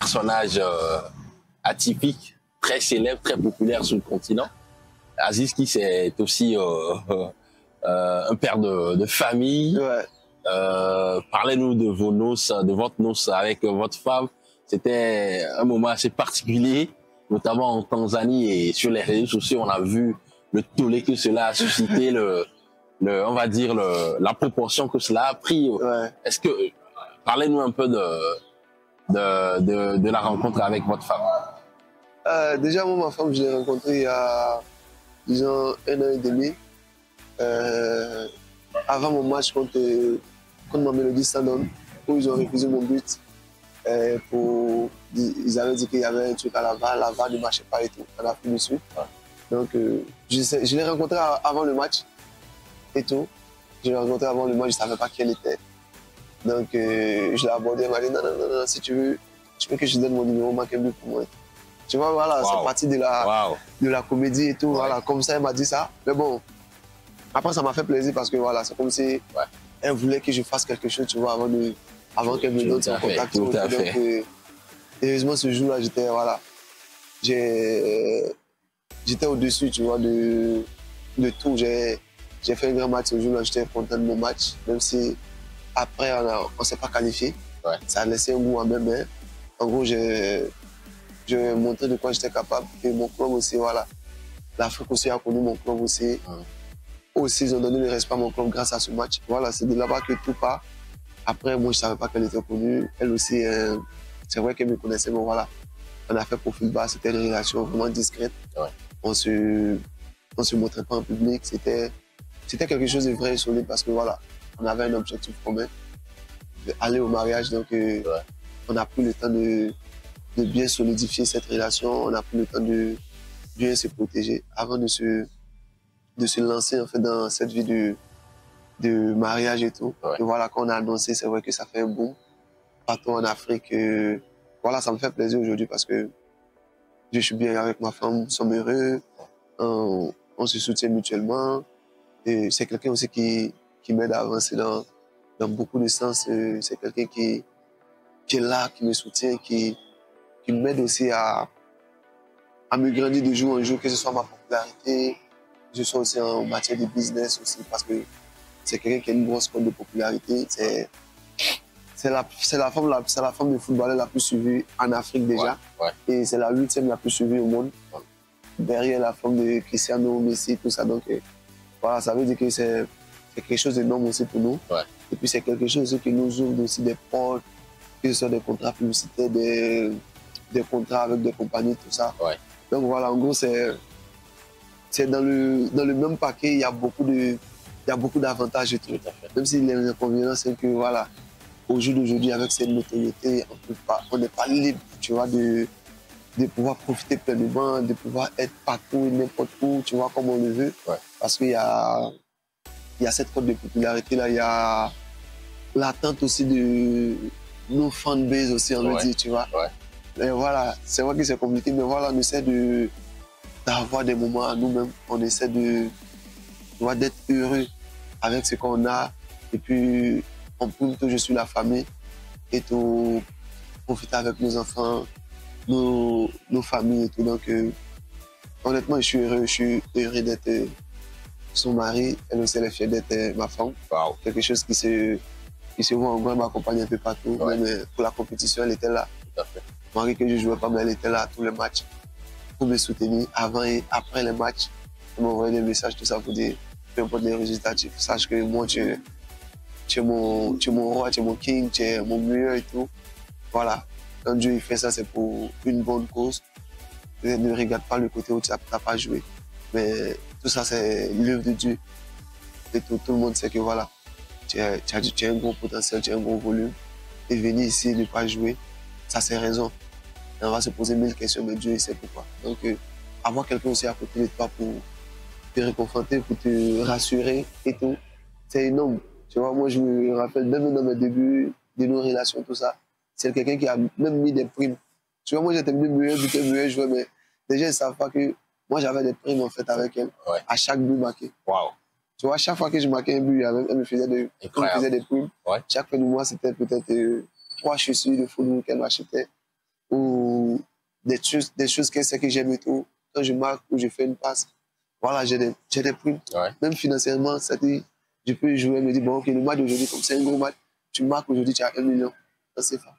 personnage atypique, très célèbre, très populaire sur le continent. Aziz Ki, c'est aussi un père de famille. Ouais. Parlez-nous de vos noces, de votre noce avec votre femme. C'était un moment assez particulier, notamment en Tanzanie et sur les réseaux sociaux. On a vu le tollé que cela a suscité, on va dire la proportion que cela a pris. Ouais. Est-ce que parlez-nous un peu de la rencontre avec votre femme. Déjà, moi, ma femme, je l'ai rencontrée il y a, disons, 1 an et demi. Avant mon match contre Mamelodi Sundowns, où ils ont refusé mon but. Ils avaient dit qu'il y avait un truc à la VAR ne marchait pas et tout, en Afrique du Sud. Donc, je l'ai rencontré avant le match et tout. Je l'ai rencontré avant le match, je ne savais pas qui elle était. Donc, je l'ai abordé, elle m'a dit non, si tu veux que je donne mon numéro, marque un but pour moi. Tu vois, voilà, c'est parti de la comédie et tout. Voilà, comme ça, elle m'a dit ça. Mais bon, après, ça m'a fait plaisir parce que voilà, c'est comme si elle voulait que je fasse quelque chose, tu vois, avant qu'elle me donne son contact. Donc, heureusement, ce jour-là, j'étais au-dessus, tu vois, de tout. J'ai fait un grand match ce jour-là, j'étais content de mon match, même si après, on ne s'est pas qualifié. Ça a laissé un goût à mes mains. En gros, j'ai montré de quoi j'étais capable. Et mon club aussi, voilà. L'Afrique aussi a connu mon club aussi. Aussi, ils ont donné le respect à mon club grâce à ce match. Voilà, c'est de là-bas que tout part. Après, moi, je ne savais pas qu'elle était connue. Elle aussi, c'est vrai qu'elle me connaissait, mais voilà. On a fait profil bas, c'était une relation vraiment discrète. On se montrait pas en public. C'était quelque chose de vrai et solide parce que voilà, on avait un objectif commun, aller au mariage. Donc, on a pris le temps de bien solidifier cette relation. On a pris le temps de bien se protéger avant de se lancer en fait dans cette vie de mariage et tout. Et voilà, quand on a annoncé, c'est vrai que ça fait un boom partout en Afrique. Voilà, ça me fait plaisir aujourd'hui parce que je suis bien avec ma femme, nous sommes heureux, on se soutient mutuellement. Et c'est quelqu'un aussi qui m'aide à avancer dans beaucoup de sens. C'est quelqu'un qui est là, qui me soutient, qui m'aide aussi à me grandir de jour en jour, que ce soit ma popularité, que ce soit aussi en matière de business aussi, parce que c'est quelqu'un qui a une grosse cote de popularité. C'est la femme de footballeur la plus suivie en Afrique déjà. Et c'est la 8e la plus suivie au monde. Derrière la femme de Cristiano, Messi, tout ça. Donc voilà, ça veut dire que c'est quelque chose d'énorme aussi pour nous. Et puis c'est quelque chose aussi qui nous ouvre aussi des portes, que ce soit des contrats publicitaires, des contrats avec des compagnies, tout ça. Donc voilà, en gros, c'est dans le même paquet, il y a beaucoup d'avantages et tout. Même si les inconvénients, c'est que voilà, au jour d'aujourd'hui, avec cette notoriété, on n'est pas libre, tu vois, de pouvoir profiter pleinement, de pouvoir être partout, n'importe où, tu vois, comme on le veut. Parce qu'il y a cette cote de popularité là, il y a l'attente aussi de nos fanbases aussi, on le dit, tu vois. Et voilà, c'est vrai que c'est compliqué, mais voilà, on essaie d'avoir des moments à nous-mêmes, on essaie d'être heureux avec ce qu'on a, et puis on prime toujours sur la famille, et tout, profiter avec nos enfants, nos familles et tout. Donc, honnêtement, je suis heureux d'être son mari, elle aussi elle est fière d'être ma femme. Quelque chose qui se voit en grand, m'accompagne un peu partout, même pour la compétition, elle était là. Marie que je jouais pas, mais elle était là à tous les matchs pour me soutenir avant et après les matchs. Elle m'envoyait des messages, tout ça pour dire, peu importe les résultats, tu saches que moi, tu es mon roi, tu es mon king, tu es mon meilleur et tout. Voilà. Quand Dieu il fait ça, c'est pour une bonne cause. Ne regarde pas le côté où tu n'as pas joué. Mais tout ça, c'est l'œuvre de Dieu. Et tout le monde sait que voilà, tu as un gros potentiel, tu as un gros volume. Et venir ici et ne pas jouer, ça c'est raison. Et on va se poser 1000 questions, mais Dieu il sait pourquoi. Donc, avoir quelqu'un aussi à côté de toi pour te réconforter, pour te rassurer et tout, c'est énorme. Tu vois, moi je me rappelle, même dans mes débuts de nos relations, tout ça, c'est quelqu'un qui a même mis des primes. Tu vois, moi j'étais meilleur joueur, mais les gens ne savent pas que moi j'avais des primes en fait avec elle, à chaque but marqué. Tu vois, chaque fois que je marquais un but, elle me faisait des primes. Chaque fin de mois, c'était peut-être 3 chaussures de football qu'elle m'achetait. ou des choses qu'elle sait que j'aime trop. Quand je marque ou je fais une passe, voilà, j'ai des primes. Ouais. Même financièrement, c'est-à-dire, je peux jouer, me dire, bon, ok, le match d'aujourd'hui, comme c'est un gros match, tu marques aujourd'hui, tu as 1 million. Ça, c'est ça.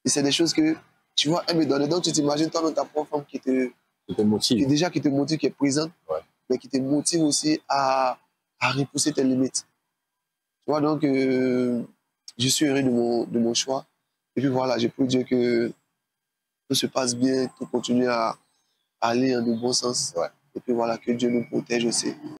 Et c'est des choses que, tu vois, elle me donne. Donc, tu t'imagines, toi, ta propre femme qui te motive. Qui te motive, qui est présente, ouais. mais qui te motive aussi à repousser tes limites. Tu vois, donc, je suis heureux de mon choix. Et puis voilà, je peux dire que tout se passe bien, tout continue à aller dans le bon sens. Ouais. Et puis voilà, que Dieu nous protège aussi.